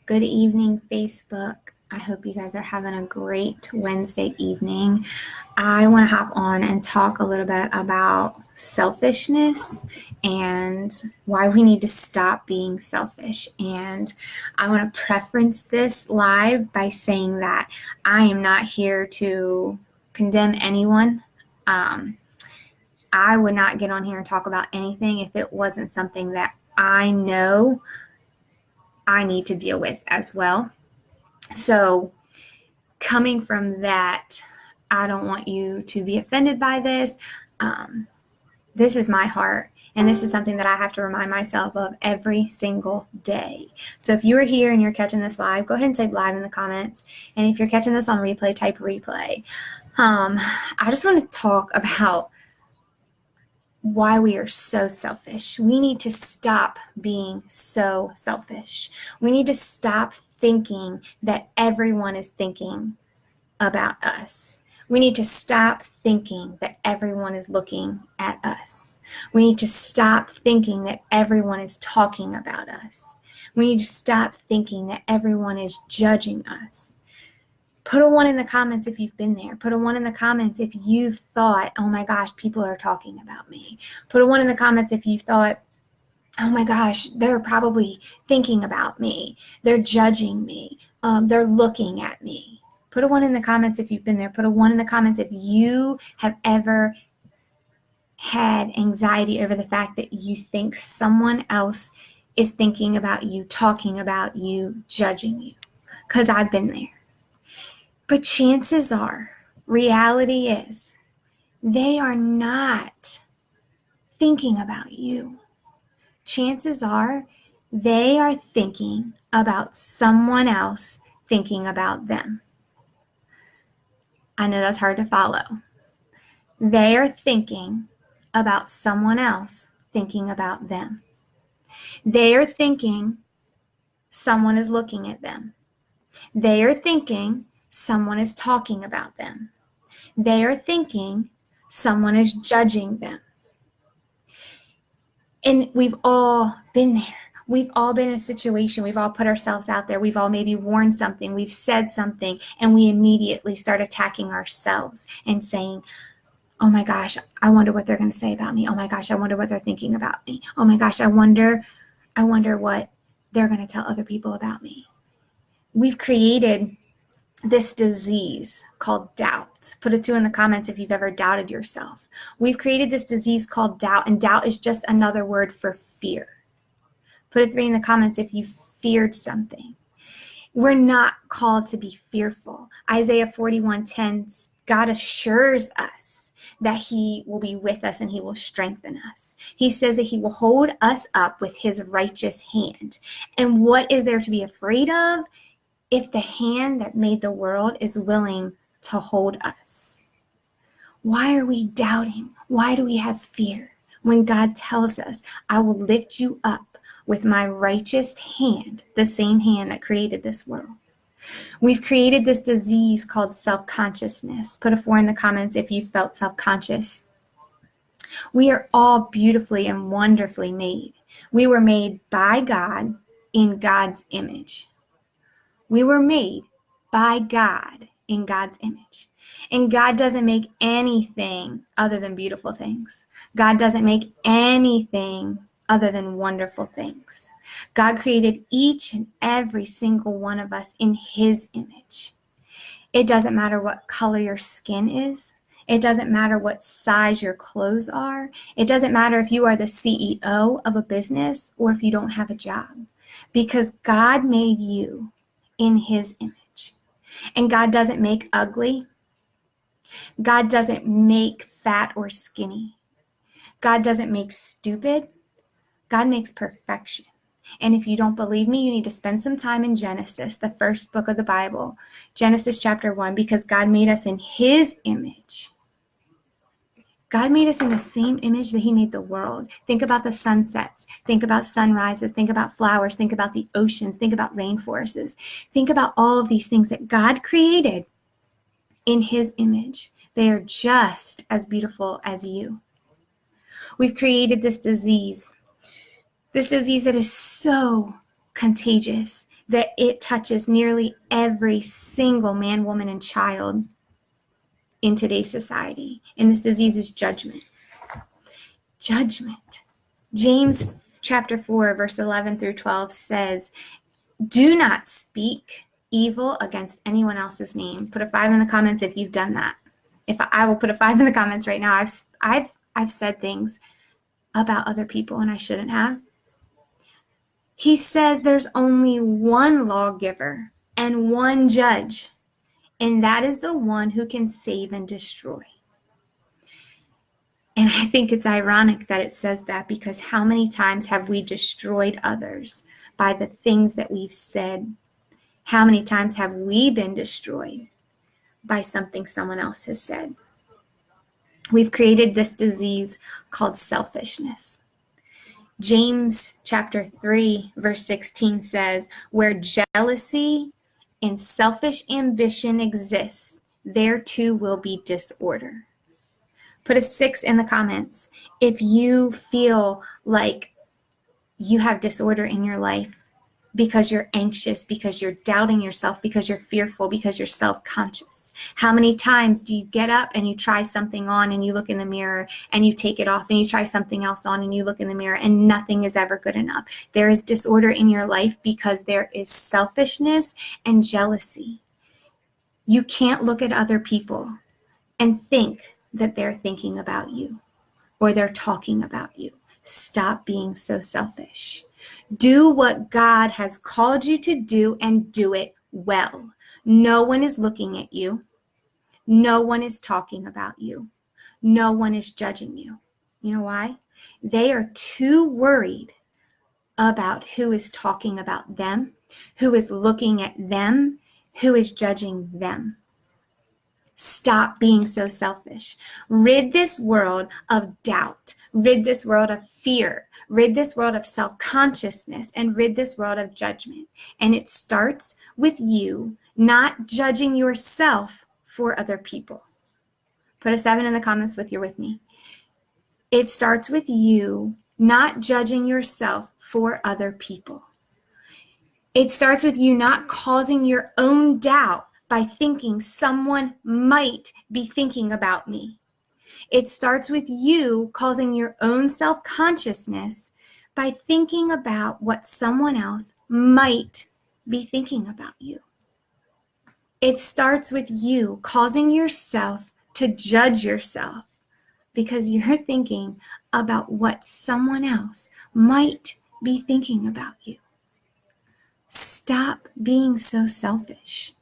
Good evening, Facebook. I hope you guys are having a great Wednesday evening. I want to hop on and talk a little bit about selfishness and why we need to stop being selfish. And I want to preference this live by saying that I am not here to condemn anyone. I would not get on here and talk about anything if it wasn't something that I know I need to deal with as well. So, coming from that, I don't want you to be offended by this. This is my heart, and this is something that I have to remind myself of every single day. So, if you are here and you're catching this live, go ahead and type live in the comments. And if you're catching this on replay, type replay. I just want to talk about why we are so selfish. We need to stop being so selfish. We need to stop thinking that everyone is thinking about us. We need to stop thinking that everyone is looking at us. We need to stop thinking that everyone is talking about us. We need to stop thinking that everyone is judging us. Put a 1 in the comments if you've been there. Put a 1 in the comments if you've thought, oh my gosh, people are talking about me. Put a 1 in the comments if you've thought, oh my gosh, they're probably thinking about me. They're judging me. They're looking at me. Put a 1 in the comments if you've been there. Put a 1 in the comments if you have ever had anxiety over the fact that you think someone else is thinking about you, talking about you, judging you. Because I've been there. But chances are, reality is, they are not thinking about you. Chances are, they are thinking about someone else thinking about them. I know that's hard to follow. They are thinking about someone else thinking about them. They are thinking someone is looking at them. They are thinking someone is talking about them. They are thinking someone is judging them. And we've all been there. We've all been in a situation. We've all put ourselves out there. We've all maybe worn something. We've said something, and we immediately start attacking ourselves and saying, oh my gosh, I wonder what they're going to say about me. Oh my gosh, I wonder what they're thinking about me. Oh my gosh, I wonder what they're going to tell other people about me. We've created this disease called doubt. Put a 2 in the comments if you've ever doubted yourself. We've created this disease called doubt, and doubt is just another word for fear. Put a 3 in the comments if you feared something. We're not called to be fearful. Isaiah 41:10, God assures us that he will be with us and he will strengthen us. He says that he will hold us up with his righteous hand. And what is there to be afraid of if the hand that made the world is willing to hold us? Why are we doubting? Why do we have fear when God tells us, I will lift you up with my righteous hand, the same hand that created this world? We've created this disease called self-consciousness. Put a 4 in the comments if you felt self-conscious. We are all beautifully and wonderfully made. We were made by God in God's image. We were made by God in God's image. And God doesn't make anything other than beautiful things. God doesn't make anything other than wonderful things. God created each and every single one of us in his image. It doesn't matter what color your skin is. It doesn't matter what size your clothes are. It doesn't matter if you are the CEO of a business or if you don't have a job. Because God made you in his image. And God doesn't make ugly. God doesn't make fat or skinny. God doesn't make stupid. God makes perfection. And if you don't believe me, you need to spend some time in Genesis, the first book of the Bible, Genesis chapter 1, because God made us in his image. God made us in the same image that he made the world. Think about the sunsets. Think about sunrises. Think about flowers. Think about the oceans. Think about rainforests. Think about all of these things that God created in his image. They are just as beautiful as you. We've created this disease that is so contagious that it touches nearly every single man, woman, and child in today's society. And this disease is judgment. Judgment. James chapter 4, verse 11 through 12 says, do not speak evil against anyone else's name. Put a 5 in the comments if you've done that. If I will put a 5 in the comments right now. I've said things about other people and I shouldn't have. He says there's only one lawgiver and one judge, and that is the one who can save and destroy. And I think it's ironic that it says that, because how many times have we destroyed others by the things that we've said? How many times have we been destroyed by something someone else has said? We've created this disease called selfishness. James chapter 3, verse 16 says, where jealousy and selfish ambition exists, there too will be disorder. Put a 6 in the comments if you feel like you have disorder in your life because you're anxious, because you're doubting yourself, because you're fearful, because you're self-conscious. How many times do you get up and you try something on and you look in the mirror and you take it off, and you try something else on and you look in the mirror and nothing is ever good enough? There is disorder in your life because there is selfishness and jealousy. You can't look at other people and think that they're thinking about you or they're talking about you. Stop being so selfish. Do what God has called you to do and do it well. No one is looking at you. No one is talking about you. No one is judging you. You know why? They are too worried about who is talking about them, who is looking at them, who is judging them. Stop being so selfish. Rid this world of doubt. Rid this world of fear. Rid this world of self-consciousness, and rid this world of judgment. And it starts with you not judging yourself for other people. Put a 7 in the comments if you're with me. It starts with you not judging yourself for other people. It starts with you not causing your own doubt by thinking someone might be thinking about me. It starts with you causing your own self-consciousness by thinking about what someone else might be thinking about you. It starts with you causing yourself to judge yourself because you're thinking about what someone else might be thinking about you. Stop being so selfish.